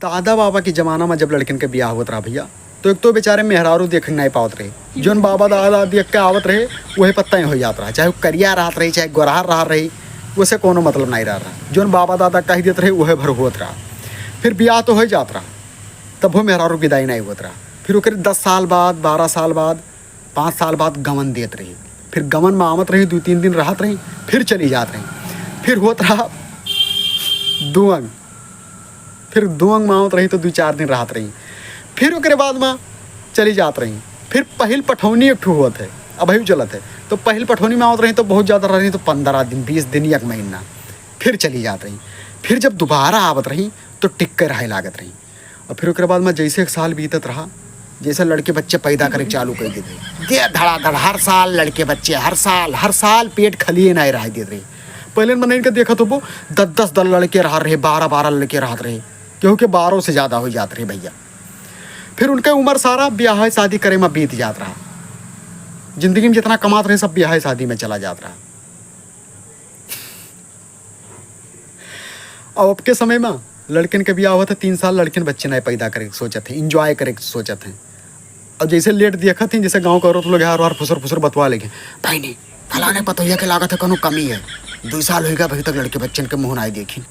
दादा बाबा के ज़माना में जब लड़किन के ब्याह होत रहा भैया, तो एक तो बेचारे मेहरारू देख नहीं पावत रहे। जोन बाबा दादा देख के आवत रहे वही पत्ता ही हो जात रहा, चाहे वो करिया रहत रही चाहे गोरहार रहा रही, उसे कोनो मतलब नहीं रहा। जोन बाबा दादा कह देते रहे वह भर होत रहा। फिर ब्याह तो हो जात रहा, तब वो मेहरारू विदाई नहीं होत रहा। फिर ओकर 10 साल बाद 12 साल बाद 5 साल बाद गमन देत रही। फिर गमन में आवत रही 2-3 दिन रहत रही, फिर चली जात रही। फिर होत रहा दुअंग, फिर दुअंग में आवत रही तो 2-4 दिन रहत रही। फिर ओकरे बाद में चली जात रही। फिर पहिल पठौनी एक ठू होत है, अब ही चलत है। तो पहिल पठौनी में आवत रही तो बहुत ज़्यादा रही, तो 15 दिन 20 दिन 1 महीना फिर चली जात रही। फिर जब दोबारा आवत रही तो टिक के रहे लागत रही। और फिर ओकरे बाद में जैसे 1 साल बीतत रहा, जैसे लड़के बच्चे पैदा करे चालू कर देते दे धड़ाधड़, हर साल लड़के बच्चे, हर साल पेट खलिए नहीं रह देते रहे। पहले मैंने इनका देखा तो वो 10-10 लड़के रह रहे, 12-12 लड़के रहते रहे, क्योंकि 12 से ज़्यादा हो जाते रहे भैया। फिर उनका उम्र सारा ब्याह शादी करे में बीत जात रहा। जिंदगी में जितना कमाते रहे सब ब्याह शादी में चला जाता रहा। अब के समय में लड़किन के ब्याह हुआ था 3 साल, लड़किन बच्चे नहीं पैदा करे सोचत हैं, इंजॉय करे सोचत हैं। और जैसे लेट देखा थी, जैसे गाँव का औरत लोग यार फुसर बतवा लेंगे, भाई नहीं फलाने पतोहिया के लागत है कोनो कमी है, 2 साल होगा अभी तक लड़के बच्चन के मुँह नहीं देखी।